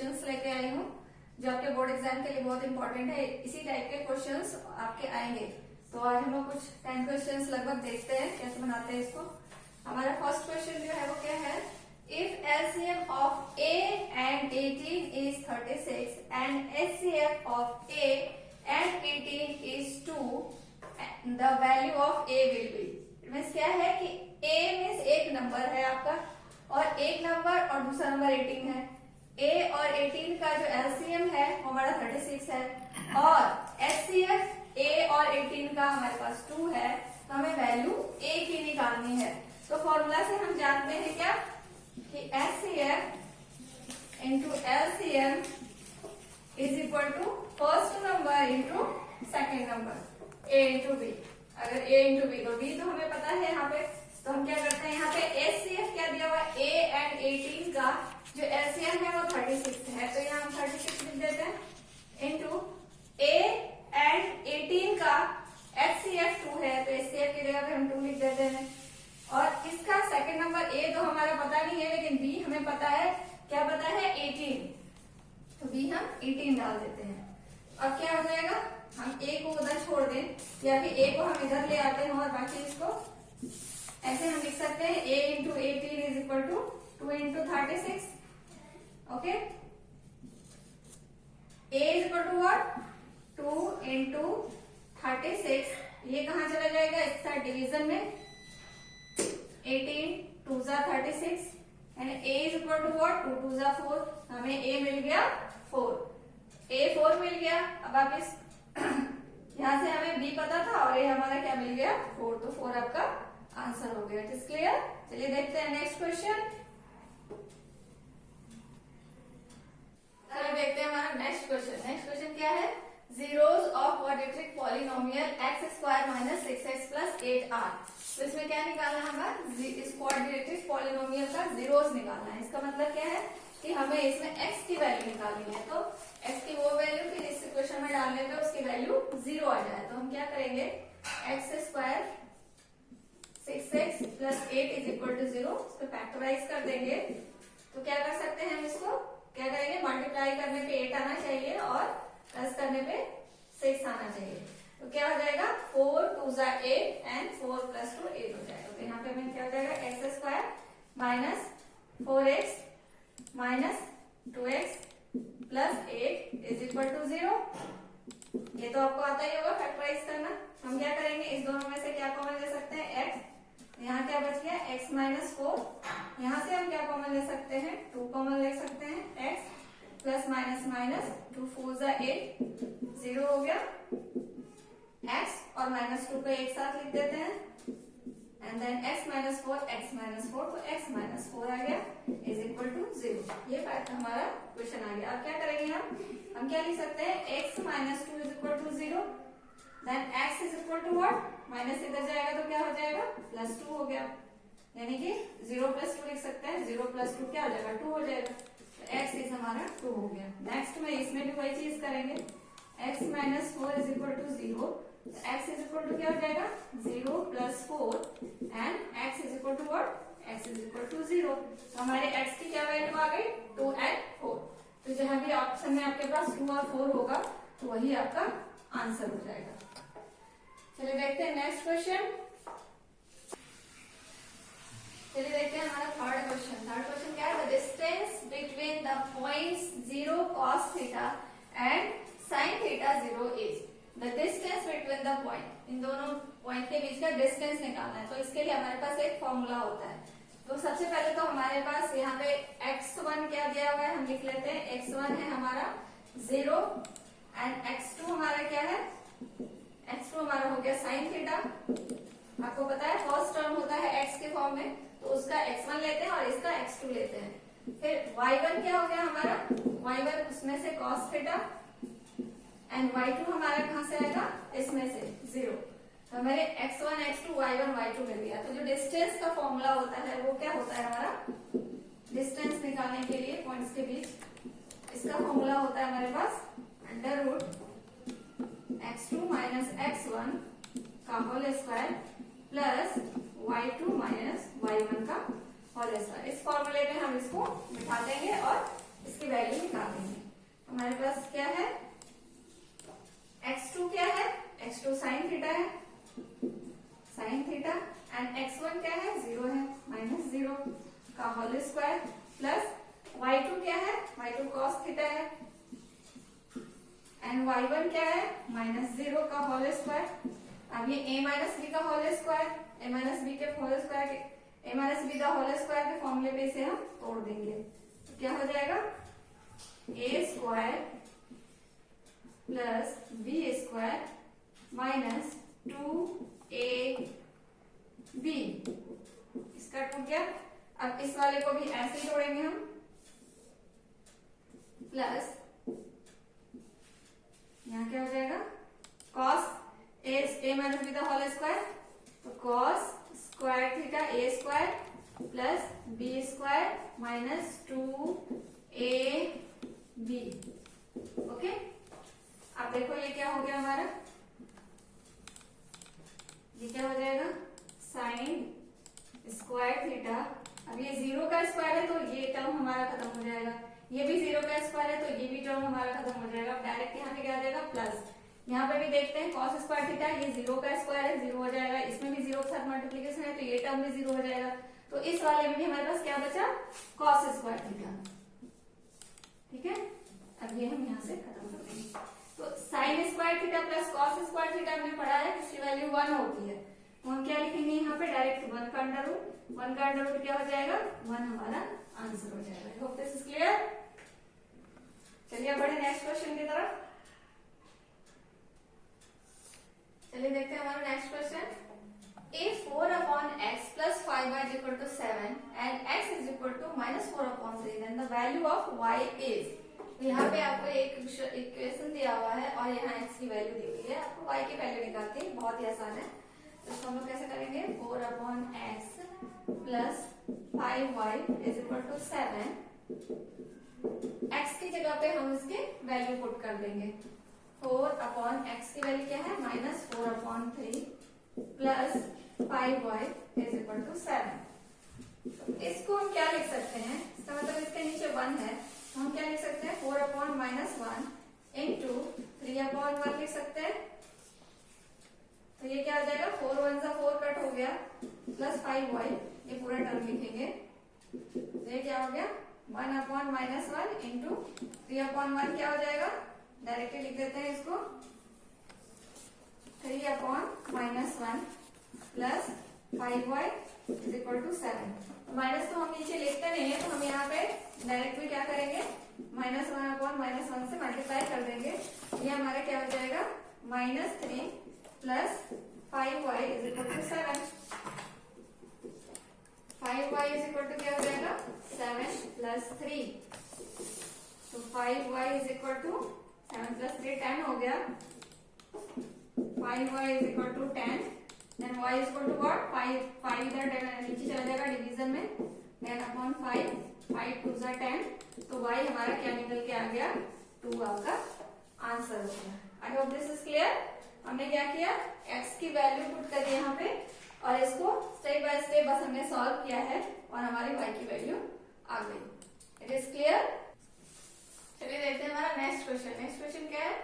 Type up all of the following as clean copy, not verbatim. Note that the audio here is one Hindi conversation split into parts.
क्वेश्चंस लेके आई हूँ जो आपके बोर्ड एग्जाम के लिए बहुत इंपॉर्टेंट है। इसी टाइप के क्वेश्चंस आपके आएंगे। तो आज हम लोग कुछ 10 क्वेश्चंस लगभग देखते हैं कैसे बनाते हैं इसको। हमारा फर्स्ट क्वेश्चन जो है वो क्या है, if LCM of A and 18 is 36 and HCF of A and 18 is 2, the value of A will be. Means क्या है कि ए मीन्स एक नंबर है आपका और एक नंबर और दूसरा नंबर 18 है। ए और 18 का जो एलसीएम है वो हमारा 36 है और एचसीएफ ए और 18 का हमारे पास 2 है। तो हमें वैल्यू ए की निकालनी है। तो फॉर्मूला से हम जानते हैं क्या कि HCF into LCM is equal to first number into second number A into B. अगर ए इंटू बी तो बी तो हमें पता है यहाँ पे। तो हम क्या करते हैं, यहाँ पे एचसीएफ क्या दिया हुआ है, ए एंड 18 का जो एलसीएम है वो 36 है। तो यहाँ हम 36 लिख देते हैं इंटू ए एंड 18 का एचसीएफ 2 है तो एचसीएफ की जगह पे हम 2 लिख देते हैं। और इसका सेकंड नंबर ए तो हमारा पता नहीं है, लेकिन बी हमें पता है। क्या पता है, 18। तो बी हम 18 डाल देते हैं। अब क्या हो जाएगा, हम ए को उधर छोड़ दें या फिर ए को हम इधर ले आते हैं और बाकी इसको ऐसे हम लिख सकते हैं a into 18 is equal to 2 into 36। Okay, a is equal to what, 2 into 36। ये कहाँ चला जाएगा, इसका डिवीजन में 18 2 जा 36 and a is equal to what, 2 2 जा 4। हमें a मिल गया 4, a 4 मिल गया। अब आप इस यहाँ से हमें b पता था और a हमारा क्या मिल गया 4। तो 4 आपका आंसर हो गया। It is clear. चलिए देखते हैं नेक्स्ट क्वेश्चन। चलिए देखते हैं हमारा नेक्स्ट क्वेश्चन। नेक्स्ट क्वेश्चन क्या है, zeros of quadratic polynomial x square minus 6x plus 8r। तो इसमें क्या निकालना है हमें, इस क्वाड्रेटिक पॉलिनोमियल का जीरोस निकालना है। इसका मतलब क्या है कि हमें इसमें x की वैल्यू निकालनी है। तो x की वो वैल्यू फिर इस इक्वेशन में डालने पे उसकी वैल्यू 0 आ जाए। तो हम क्या करेंगे, x square 6x plus 8 is equal to 0, इसको फैक्टराइज कर देंगे। तो क्या कर सकते हैं हम इसको क्या करेंगे, मल्टीप्लाई करने पे 8 आना चाहिए और प्लस करने पे 6 आना चाहिए। तो क्या हो जाएगा, 4 2 जा 8 एंड 4 प्लस 2 8 हो जाएगा। तो यहाँ पे हमें क्या हो जाएगा, X square minus 4x minus 2x plus 8 is equal to 0। ये तो आपको आता ही होगा फैक्टराइज करना। हम क्या करेंगे, इस दोनों में से क्या कॉमन ले सकते हैं, x। यहाँ क्या बच गया, x माइनस 4। यहाँ से हम क्या कॉमन ले सकते हैं, 2 कॉमन ले सकते हैं। x प्लस माइनस माइनस 2 4 जा 8 0 हो गया। x और माइनस 2 को एक साथ लिख देते हैं एंड देन x माइनस 4 तो x माइनस 4 आ गया इज इक्वल टू 0। ये बात हमारा क्वेश्चन आ गया। अब क्या करेंगे, हम क्या लिख सकते हैं, x minus 2 is equal to 0 then x is equal to what, minus इधर जाएगा तो क्या हो जाएगा, प्लस 2 हो गया। यानी कि 0 प्लस 2 लिख सकते हैं। 0 प्लस 2 क्या हो जाएगा, 2 हो जाएगा। तो x इज हमारा 2 हो गया। नेक्स्ट में इसमें भी वही चीज करेंगे, x minus 4 is equal to 0। तो x इज इक्वल टू क्या हो जाएगा, 0 plus 4 and x is equal to what, x is equal to 0। तो हमारे x की क्या वैल्यू आ गई, 2 एंड 4। तो जहां भी ऑप्शन में आपके पास 2 और 4 होगा तो वही आपका आंसर हो जाएगा। चलिए देखते हैं नेक्स्ट क्वेश्चन। चलिए देखते हैं हमारा थर्ड क्वेश्चन। थर्ड क्वेश्चन क्या है, the distance between the points 0 cos theta and sin theta 0 is. The distance between the point, इन दोनों पॉइंट के बीच का डिस्टेंस निकालना है। तो इसके लिए हमारे पास एक फॉर्मूला होता है। तो सबसे पहले तो हमारे पास यहाँ पे x1 क्या दिया हुआ है, हम लिख लेते हैं। x1 है हमारा 0 एंड x2 हमारा क्या है, x2 हमारा हो गया sin थीटा। आपको पता है फर्स्ट टर्म होता है x के फॉर्म में, तो उसका x1 लेते हैं और इसका x2 लेते हैं। फिर y1 क्या हो गया हमारा, y1 उसमें से cos थीटा एंड y2 हमारा कहां से आएगा, इसमें से 0। तो हमारे x1 x2 y1 y2 मिल गया। तो जो डिस्टेंस का फॉर्मूला होता है वो क्या होता है हमारा, डिस्टेंस निकालने के लिए पॉइंट्स के बीच, इसका फॉर्मूला होता है हमारे पास under root x2 minus x1 का whole square plus y2 minus y1 का होल स्क्वायर। इस फॉर्मूले में हम इसको बिठा देंगे और इसकी वैल्यू निकालेंगे। हमारे पास क्या है, x2 क्या है, x2 साइन थीटा है, साइन थीटा, एंड x1 क्या है, 0 है, -0 का होल स्क्वायर, प्लस y2 क्या है, y2 कॉस थीटा है, एंड y1 क्या है, -0 का होल स्क्वायर। अब ये a माइनस बी का whole square, a minus B के होल स्क्वायर के, a माइनस बी का होल स्क्वायर के फॉर्मूले पे इसे हम तोड़ देंगे, तो क्या हो जाएगा, a square plus B square minus 2ab, इसका टूट गया। अब इस वाले को भी ऐसे ही तोड़ेंगे हम, प्लस यहाँ क्या हो जाएगा, cos a माइनस बी का होल स्क्वायर, तो cos square theta a square plus B square minus 2ab। Okay, अब देखो ये क्या हो गया हमारा, ये क्या हो जाएगा, साइन स्क्वायर थीटा। अब ये 0 का स्क्वायर है तो ये टर्म हमारा खत्म हो जाएगा, ये भी 0 का स्क्वायर है तो ये भी टर्म हमारा खत्म हो जाएगा। डायरेक्ट यहाँ पे क्या आ जाएगा, प्लस। यहाँ पे भी देखते हैं cos स्क्वायर थीटा, ये 0 का स्क्वायर है, 0 हो जाएगा, इसमें भी 0 के साथ मल्टीप्लीकेशन है तो ये टर्म भी 0 हो जाएगा। तो इस वाले में भी हमारे पास क्या बचा, cos स्क्वायर थीटा। ठीक है, अब ये हम यहाँ से खत्म कर देंगे। तो sine square theta plus cos square theta हमने पढ़ा है, इसकी वैल्यू 1 होती है, तो हम क्या लिखेंगे यहाँ पे, डायरेक्ट 1 का अंडर रूट, 1 का अंडर रूट क्या हो जाएगा, 1 हमारा आंसर हो जाएगा। I hope this is clear. चलिए बढ़े नेक्स्ट क्वेश्चन की तरफ। चलिए देखते हैं हमारा next question. A 4/x plus 5y is equal to 7 and x is equal to -4/3, then the value of y is। यहाँ पे आपको एक इक्वेशन दिया हुआ है और यहाँ x की वैल्यू दी हुई है, आपको y की वैल्यू निकालनी है, बहुत ही आसान है। तो इसको हम लोग कैसे करेंगे, 4/x plus 5y is equal to 7, x की जगह पे हम इसके वैल्यू पुट कर देंगे। 4/x की वैल्यू क्या है, -4/3 plus 5y is equal to 7। इसको हम क्या लिख सकते हैं, इसका मतलब इसके नीचे 1 है, तो हम क्या लिख सकते हैं, 4/-1 इंटू 3/1 लिख सकते हैं। तो ये क्या आ जाएगा, 4 1 जा 4 कट हो गया, प्लस 5y, ये पूरा टर्म लिखेंगे, तो ये क्या हो गया, 1/-1 इंटू 3/1 क्या हो जाएगा, डायरेक्टली लिख देते हैं इसको, 3/-1 plus 5y is equal to 7। Minus तो हम नीचे लिखते नहीं है, तो हम यहाँ पे डायरेक्ट भी क्या करेंगे, -1/-1 से मल्टीप्लाई कर देंगे, ये हमारा क्या हो जाएगा, -3 plus 5y is equal to 7। 5y is equal to क्या हो जाएगा, 7 प्लस 3, तो 5y is equal to 7 plus 3 10 हो गया, 5y is equal to 10, then y is equal to what, 5 इधर नीचे चला जाएगा डिवीजन में, 10/5, 5 2 जा 10, तो y हमारा क्या निकल के आ गया, 2 आपका आंसर हो गया। I hope this is clear. हमने क्या किया, x की वैल्यू पुट करी यहाँ पे और इसको स्टेप बाय स्टेप बस हमने सॉल्व किया है और हमारी y की वैल्यू आ गई। It is clear. चलिए देखते हैं हमारा नेक्स्ट क्वेश्चन। नेक्स्ट क्वेश्चन क्या है,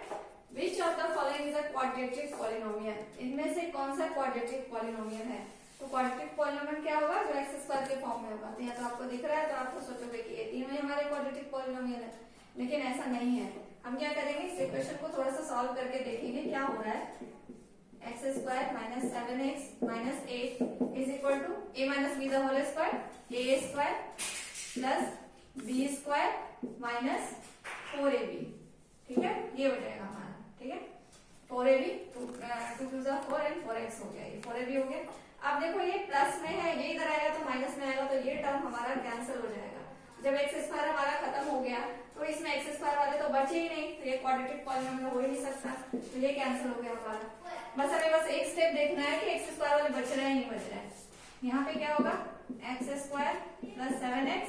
Which of the following is a quadratic polynomial? इनमें से कौन सा quadratic polynomial है? तो quadratic polynomial क्या होगा, जो x स्क्वायर के फॉर्म में होगा। तो यहाँ तो आपको दिख रहा है, तो आपको सोचोगे कि ये तीनों ही हमारे quadratic polynomial है, लेकिन ऐसा नहीं है। हम क्या करेंगे, इस इक्वेशन को थोड़ा सा सॉल्व करके देखेंगे क्या हो रहा है। x square minus 7x minus 8 is equal to a minus B the whole square, a square plus b square minus 4ab। ठीक है, ये हो जाएगा हमारा। ठीक है, 4ab 2 2 जा 4 एंड 4x हो गया, ये 4ab हो गया। अब देखो ये प्लस में है, ये इधर आएगा तो माइनस में आएगा, तो ये टर्म हमारा कैंसिल हो जाएगा। जब x स्क्वायर हमारा खत्म हो गया तो इसमें x स्क्वायर वाले तो बचे ही नहीं, तो ये क्वाड्रेटिक पॉलिनोमियल हो ही नहीं सकता, तो ये कैंसिल हो गया हमारा। बस हमें बस एक स्टेप देखना है कि x स्क्वायर वाले बच रहे हैं नहीं बच रहे हैं। यहाँ पे क्या होगा, x square plus 7x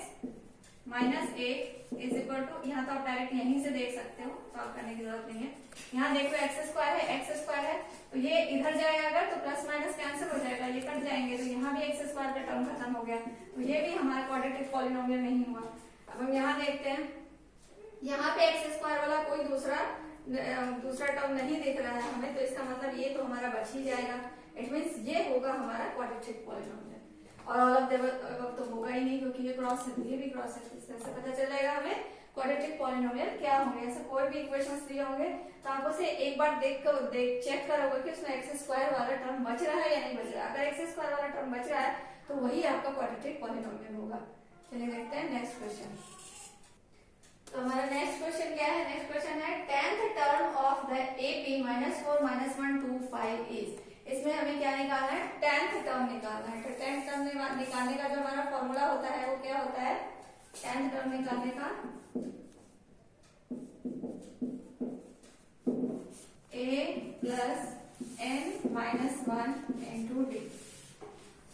minus 8 is equal to, यहाँ तो आप डायरेक्ट यहीं से देख सकते हो, सॉल्व करने की जरूरत नहीं है। यहाँ देखो x स्क्वायर है, x स्क्वायर है, तो ये इधर जाएगा अगर तो प्लस माइनस कैंसिल हो जाएगा, ये कट जाएंगे, तो यहाँ भी x स्क्वायर का टर्म खत्म हो गया, तो ये भी हमारा क्वाड्रेटिक पॉलिनोमियल नहीं हुआ। अब हम यहाँ देखते हैं, यहाँ पे एक्स स्क्वायर वाला कोई दूसरा टर्म नहीं दिख रहा है हमें, तो इसका मतलब ये तो हमारा बच ही जाएगा। इट मीन्स ये होगा हमारा क्वाड्रेटिक पॉलिनोमियल। और ऑल ऑफ द अबव तो होगा ही नहीं, क्योंकि ये क्रॉस है, ये भी क्रॉस है। इस तरह से पता चल जाएगा हमें क्वाड्रेटिक पॉलिनोमियल क्या होंगे। ऐसे कोई भी इक्वेशंस दिए होंगे तो आप उसे एक बार चेक करोगे कि उसमें एक्स स्क्वायर वाला टर्म बच रहा है या नहीं बच रहा है। अगर एक्स स्क्वायर वाला टर्म बच रहा है तो वही आपका क्वाड्रेटिक पॉलिनोमियल होगा। चलिए देखते हैं नेक्स्ट क्वेश्चन। तो हमारा नेक्स्ट क्वेश्चन क्या है? नेक्स्ट क्वेश्चन है 10th term of the AP -4 -1 2 5 is. इसमें हमें क्या निकालना है? 10th टर्म निकालना है। तो 10th टर्म निकालने का जो हमारा फॉर्मूला होता है वो क्या होता है? 10th टर्म निकालने का A + n-1 × d।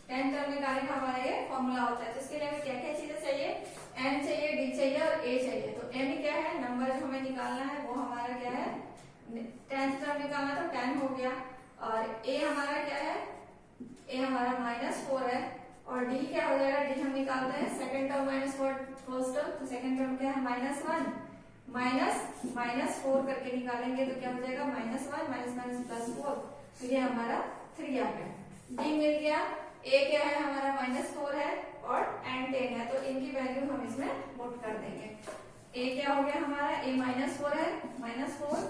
10th term निकालने का हमारा ये फॉर्मूला होता है। तो इसके लिए हमें क्या क्या चीजें चाहिए? n चाहिए, d चाहिए और a चाहिए। तो n क्या है? नंबर जो हमें निकालना है वो हमारा क्या है? 10th टर्म निकालना तो 10 हो गया। और a हमारा क्या है? a हमारा -4 है। और d क्या हो जाएगा? d हम निकालते हैं सेकंड टर्म -4 फर्स्ट टर्म, तो सेकंड टर्म क्या है? -1 -4 करके निकालेंगे तो क्या हो जाएगा? -1 +4, तो ये हमारा 3 आ गया। d मिल गया। a क्या है? हमारा -4 है और n 10 है, तो इनकी वैल्यू हम इसमें पुट कर देंगे। a क्या हो गया हमारा? a -4 है, -4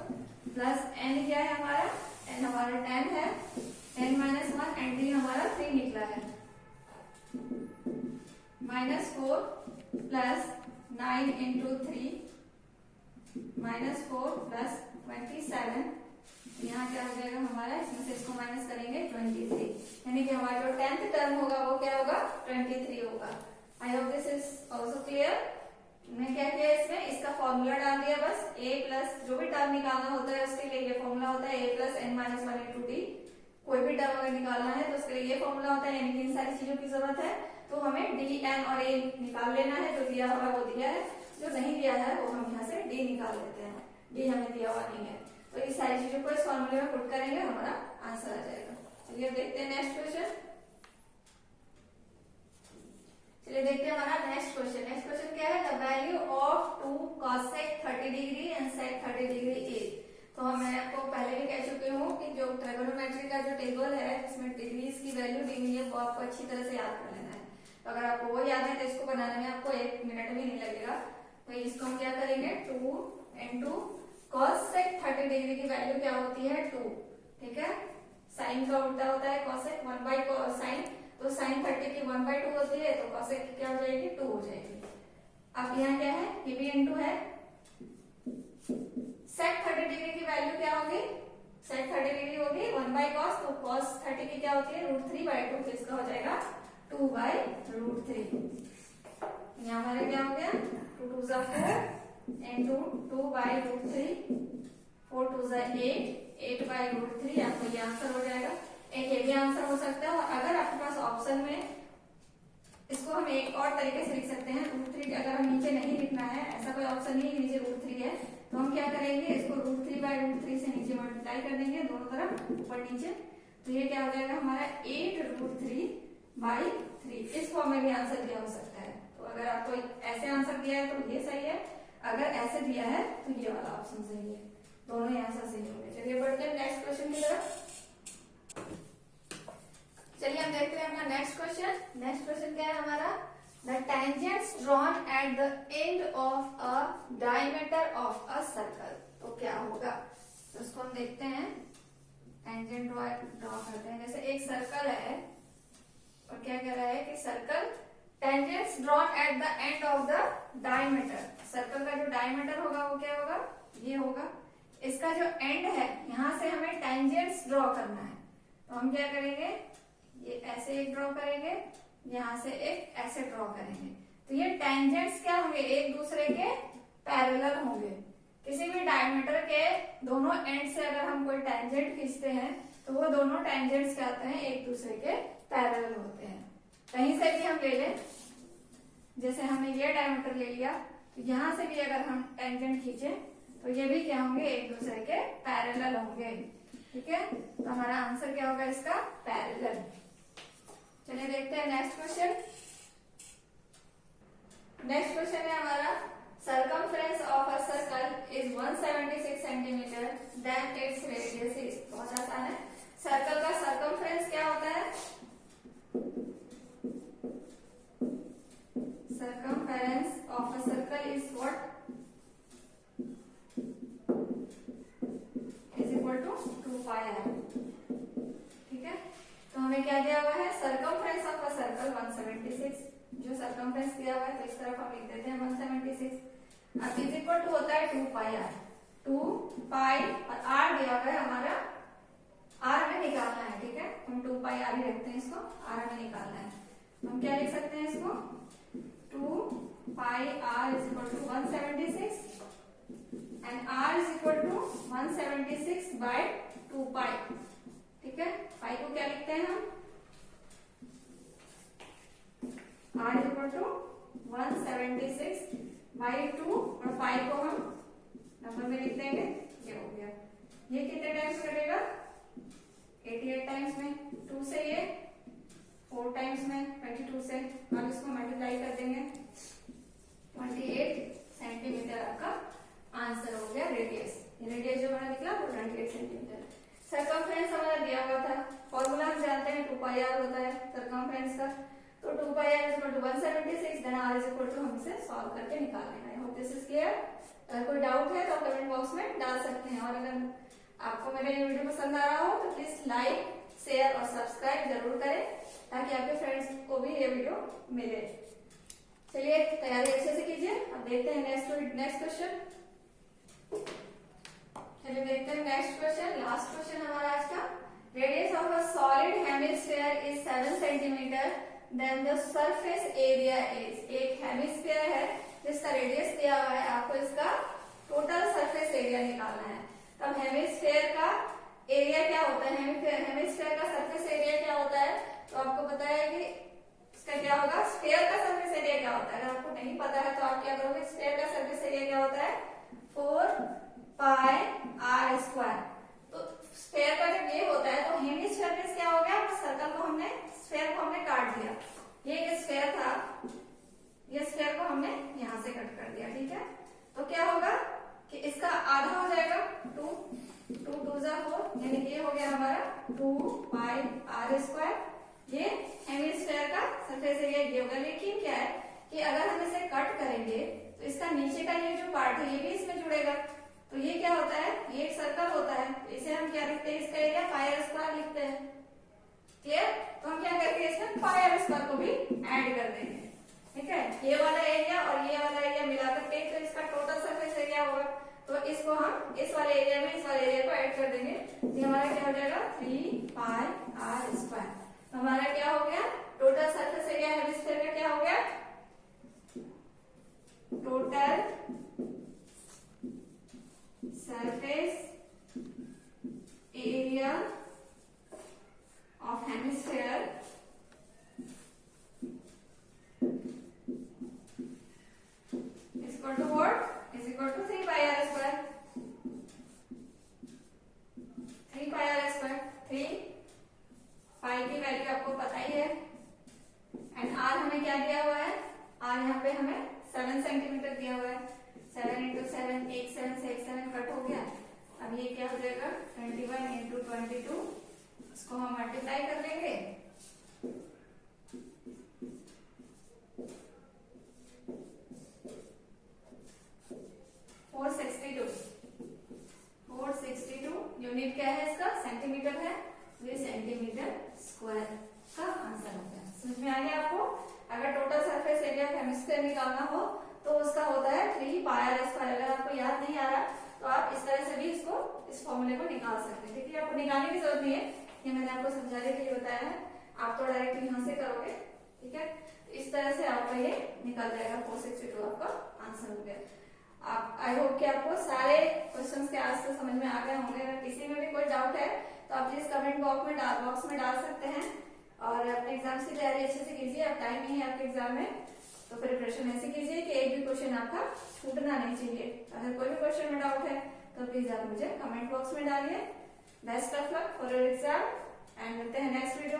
प्लस n क्या है हमारा? n हमारा 10 है, 10 -1 एंड d हमारा 3 निकला है। -4 प्लस 9 × 3 -4 प्लस 27, यहाँ क्या हो जाएगा हमारा? इसमें से इसको माइनस करेंगे 23, यानी कि हमारा जो 10th टर्म होगा वो क्या होगा? 23 होगा। I hope this is also clear. मैं क्या किया इसमें? इसका फॉर्मूला डाल दिया बस। a प्लस जो भी टर्म निकालना होता है उसके लिए ये फॉर्मूला होता है a + n-1 × d। कोई भी टर्म अगर निकालना है तो उसके लिए ये फॉर्मूला होता है, यानी कि इन सारी चीजों की जरूरत है। तो हमें d, n और a निकाल लेना है। जो दिया हुआ वो दिया है, जो नहीं दिया है वो हम यहाँ से d निकाल लेते हैं। d हमें दिया हुआ नहीं है, तो इस सारी चीजों को इस फॉर्मूले में पुट करेंगे, हमारा आंसर आ जाएगा। चलिए देखते हैं नेक्स्ट क्वेश्चन। चलिए देखते हैं हमारा नेक्स्ट क्वेश्चन। नेक्स्ट क्वेश्चन क्या है? The value of 2 cosec 30° and sec 30° is. तो मैं आपको पहले भी कह चुकी हूँ कि जो ट्रिगोनोमेट्री का जो टेबल है जिसमें डिग्रीज की वैल्यू दी हुई है वो आपको अच्छी तरह से याद कर लेना है। तो अगर आपको वो याद है तो इसको बनाने में आपको 1 मिनट भी नहीं लगेगा। तो इसको हम क्या करेंगे? 2 × cosec 30° की वैल्यू क्या होती है? 2। ठीक है, साइन का उल्टा होता है cosec, 1/sin, तो sin 30 की 1/2 होती है, तो cosec की क्या हो जाएगी? 2 हो जाएगी। अब यहाँ क्या है? ये भी इंटू है। sec 30° की वैल्यू क्या होगी? sec 30° होगी 1/cos, तो cos 30 की क्या होती है? √3/2, तो इसका हो जाएगा 2/√3। यहाँ हमारा क्या हो गया? 2 2 4 into 2/√3, 4 2 8, 8/√3, आपको ये आंसर हो जाएगा। एक ये भी आंसर हो सकता है। और अगर आपके पास ऑप्शन में इसको हम एक और तरीके से लिख सकते हैं, √3 अगर हम नीचे नहीं लिखना है, ऐसा कोई ऑप्शन नहीं है नीचे √3 है, तो हम क्या करेंगे? इसको √3/√3 से नीचे मल्टीप्लाई कर देंगे दोनों तरफ, ऊपर नीचे, तो ये क्या हो जाएगा हमारा? 8√3/3। इस फॉर्म में भी आंसर दिया हो सकता है। तो अगर आपको ऐसे आंसर दिया है तो ये सही है, अगर ऐसे दिया है तो ये वाला ऑप्शन सही है। दोनों ही आंसर सही होंगे। चलिए बढ़ते हैं नेक्स्ट क्वेश्चन की तरफ। चलिए हम देखते हैं अपना नेक्स्ट क्वेश्चन। नेक्स्ट क्वेश्चन क्या है हमारा? The tangents drawn at the end of a diameter of a circle. तो क्या होगा? तो उसको हम देखते हैं। टेंजेंट ड्रॉ करते हैं। जैसे एक सर्कल है और क्या कह रहा है कि circle tangents drawn at the end of the diameter. Circle का जो डायमीटर होगा वो क्या होगा? ये होगा। इसका जो एंड है यहाँ से हमें टेंजेंट्स ड्रॉ करना है, तो हम क्या करेंगे? ये ऐसे एक ड्रॉ करेंगे, यहाँ से एक ऐसे ड्रॉ करेंगे। तो ये टेंजेंट्स क्या होंगे? एक दूसरे के पैरेलल होंगे। किसी भी डायमीटर के दोनों एंड से अगर हम कोई टेंजेंट खींचते हैं तो वो दोनों टेंजेंट्स क्या होते हैं? एक दूसरे के पैरेलल होते हैं। कहीं से भी हम ले लें, जैसे हमने ये डायमीटर ले लिया, तो यहाँ से भी अगर हम टेंजेंट खींचे तो ये भी क्या होंगे? एक दूसरे के पैरेलल होंगे। ठीक है, तो हमारा आंसर क्या होगा इसका? पैरेलल। चलिए देखते हैं नेक्स्ट क्वेश्चन। नेक्स्ट क्वेश्चन है हमारा circumference of a circle is 176 centimeter, then its radius is, बहुत आसान है। सर्कल का circumference क्या होता है? Circumference of a circle is what? Is equal to 2 pi r। ठीक है, तो हमें क्या दिया हुआ है? Circumference of a circle 176, जो circumference दिया हुआ है तो इस तरफ हम लिख देते हैं 176। अब इज इक्वल टू होता है 2 पाई आर, 2 पाई और आर दिया हुआ है हमारा, आर हमें निकालना है। ठीक है, हम 2 पाई आर ही रखते हैं, इसको आर हमें निकालना है। हम क्या लिख सकते हैं इसको? 2 pi R is equal to 176 and R is equal to 176 by 2 pi. ठीक है, पाई को क्या लिखते हैं हम? R is equal to 176 by 2 और पाई को हम नंबर में लिख देंगे। ये हो गया। ये कितने टाइम्स कटेगा? 88 टाइम्स में, 2 से ये 4 टाइम्स में, 22 से। अब इसको मल्टीप्लाई कर देंगे, 28 सेंटीमीटर आपका आंसर हो गया रेडियस। रेडियस जो हमारा निकला वो 28 सेंटीमीटर। सर्कमफ्रेंस हमारा दिया हुआ था, फॉर्मूला हम जानते हैं 2 पाई आर होता है सर्कमफ्रेंस का, तो 2 pi R is equal to 176 then R is equal to, हम इसे सॉल्व करके निकाल लेना है। Hope this is clear. अगर कोई डाउट है तो आप कमेंट बॉक्स में डाल सकते हैं, और अगर आपको मेरा ये वीडियो पसंद आ रहा हो तो प्लीज लाइक, शेयर और सब्सक्राइब जरूर करें ताकि आपके फ्रेंड्स को भी ये वीडियो मिले। चलिए तैयारी अच्छे से कीजिए। अब देखते हैं नेक्स्ट क्वेश्चन। चलिए देखते हैं नेक्स्ट क्वेश्चन, लास्ट क्वेश्चन हमारा आज का। Radius of a solid hemisphere is 7 centimetre, then the surface area is, एक हेमिस्फीयर है जिसका रेडियस दिया हुआ है, आपको इसका टोटल सरफेस एरिया निकालना है। तब हेमिस्फीयर का एरिया क्या होता है? हेमिस्फीयर का सरफेस एरिया क्या होता है? तो आपको पता है कि इसका क्या होगा? स्फीयर का सरफेस एरिया क्या होता है? अगर आपको नहीं पता है तो आप क्या करोगे? स्फीयर का सरफेस एरिया क्या होता है? 4 पाई आर स्क्वायर। तो स्फीयर का जब ये होता है तो हेमिस्फीयर में क्या हो गया? सर्कल को हमने, स्फीयर को हमने काट दिया। ये एक स्फीयर था, ये स्फीयर को हमने यहां से कट कर दिया। ठीक है, तो क्या होगा कि इसका आधा हो जाएगा 2 2 जा 4, यानी ये हो गया हमारा 2 पाई आर स्क्वायर। ये हेमिस्फीयर का सरफेस एरिया ये होगा। लेकिन क्या है कि अगर हम इसे कट करेंगे तो इसका नीचे का ये जो पार्ट है ये भी इसमें जुड़ेगा, तो ये क्या होता है? ये एक सर्कल होता है, तो इसे हम क्या लिखते हैं? इसका एरिया पाई आर स्क्वायर लिखते हैं। क्लियर? तो हम क्या करेंगे? इसमें पाई आर स्क्वायर को भी ऐड कर देंगे। ठीक है, ये वाला एरिया और ये वाला एरिया मिलाकर के तो इसका टोटल सरफेस एरिया होगा, तो इसको हम इस वाले एरिया में इस वाले एरिया को ऐड कर देंगे, तो हमारा क्या हो जाएगा? 3 पाई आर स्क्वायर। तो हमारा क्या हो गया? टोटल सरफेस एरिया हेमिस्फीयर का क्या हो गया? Total surface area of hemisphere is equal to what? Is equal to 3 pi r square. 3 pi r square. 3 pi की वैल्यू आपको पता ही है, एंड r हमें क्या दिया हुआ है? r यहाँ पे हमें 7 सेंटीमीटर दिया हुआ है। 7 इंटू 7, एक 7 से एक 7 कट हो गया। अब ये क्या हो जाएगा? 21 इंटू 22, इसको हम मल्टीप्लाई कर लेंगे। 462 यूनिट क्या है इसका? सेंटीमीटर है, ये सेंटीमीटर स्क्वायर का आंसर हो गया। समझ में आ गया आपको? अगर total surface area of hemisphere निकालना हो तो उसका होता है 3 पाई आर स्क्वायर। अगर आपको याद नहीं आ रहा तो आप इस तरह से भी इसको, इस फॉर्मूले को निकाल सकते हैं। ठीक है, आपको निकालने की जरूरत नहीं है, ये मैंने आपको समझाने के लिए बताया है, आप तो डायरेक्ट यहाँ से करोगे। ठीक है, इस तरह से आपका ये निकल जाएगा। 462 आपका आंसर हो गया। आप, आई होप कि आपको सारे क्वेश्चंस के आंसर समझ में आ गए होंगे। अगर किसी में भी कोई डाउट है तो आप प्लीज कमेंट बॉक्स में डाल सकते हैं, और अपने एग्जाम की तैयारी अच्छे से कीजिए। अब टाइम नहीं है आपके एग्जाम में, तो प्रिपरेशन ऐसे कीजिए कि एक भी क्वेश्चन आपका छूटना नहीं चाहिए। अगर कोई भी क्वेश्चन में डाउट है तो प्लीज आप मुझे कमेंट बॉक्स में डालिए। Best of luck for your exam, and मिलते हैं नेक्स्ट वीडियो।